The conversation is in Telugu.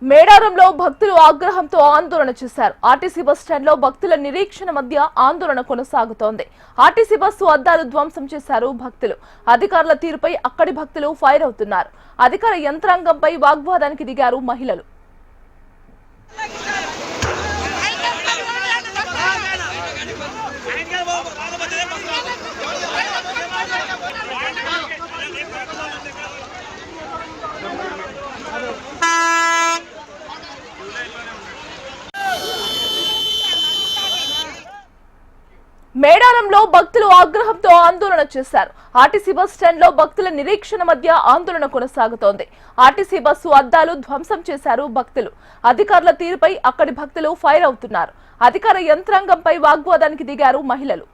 మేడారంలో భక్తులు ఆగ్రహంతో ఆందోళన చేశారు. ఆర్టీసీ బస్ స్టాండ్ లో భక్తుల నిరీక్షణ మధ్య ఆందోళన కొనసాగుతోంది. ఆర్టీసీ బస్సు అద్దాలు ధ్వంసం చేశారు భక్తులు. అధికారుల తీరుపై అక్కడి భక్తులు ఫైర్ అవుతున్నారు. అధికార యంత్రాంగంపై వాగ్వాదానికి దిగారు మహిళలు. మేడారంలో భక్తులు ఆగ్రహంతో ఆందోళన చేశారు. ఆర్టీసీ బస్ స్టాండ్ లో భక్తుల నిరీక్షణ మధ్య ఆందోళన కొనసాగుతోంది. ఆర్టీసీ బస్సు అద్దాలు ధ్వంసం చేశారు భక్తులు. అధికారుల తీరుపై అక్కడి భక్తులు ఫైర్ అవుతున్నారు. అధికార యంత్రాంగంపై వాగ్వాదానికి దిగారు మహిళలు.